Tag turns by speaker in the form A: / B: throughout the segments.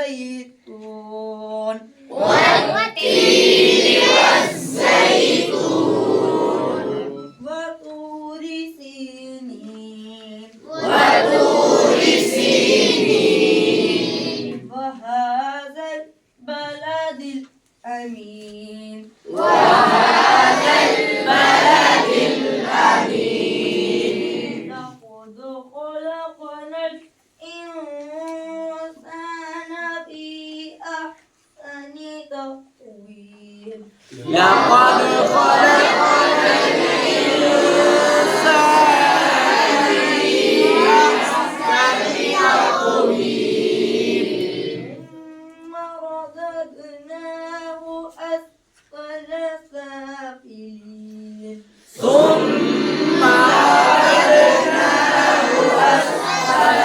A: والزيتون
B: والتين والزيتون
A: وطور سينين
B: وطور سينين
A: وهذا البلد الأمين
B: وهذا البلد الأمين
A: لقد خلقنا الإنسان في أحسن تقويم
B: لقد خلقنا الإنسان في أحسن تقويم
A: ثم رددناه أسفل سافلين
B: ثم رددناه أسفل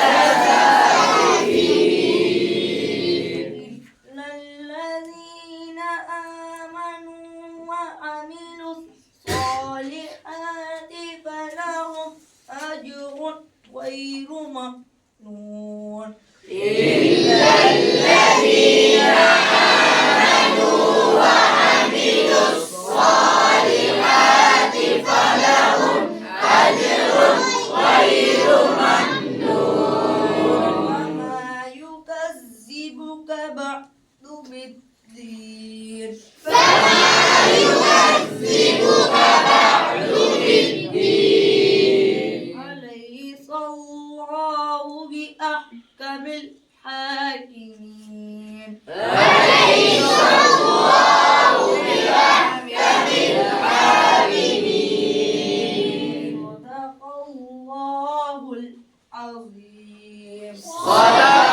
B: سافلين
A: إلا الذين آمنوا وعملوا الصالحات فلهم أجر غير ممنون
B: إلا الذين آمنوا وعملوا الصالحات فلهم أجر غير ممنون
A: وما يكذبك بعد بالدين
B: فما يكذبك بعد بالدين
A: أليس الله بأحكم الحاكمين
B: أليس الله بأحكم الحاكمين
A: صدق الله العظيم
B: صدق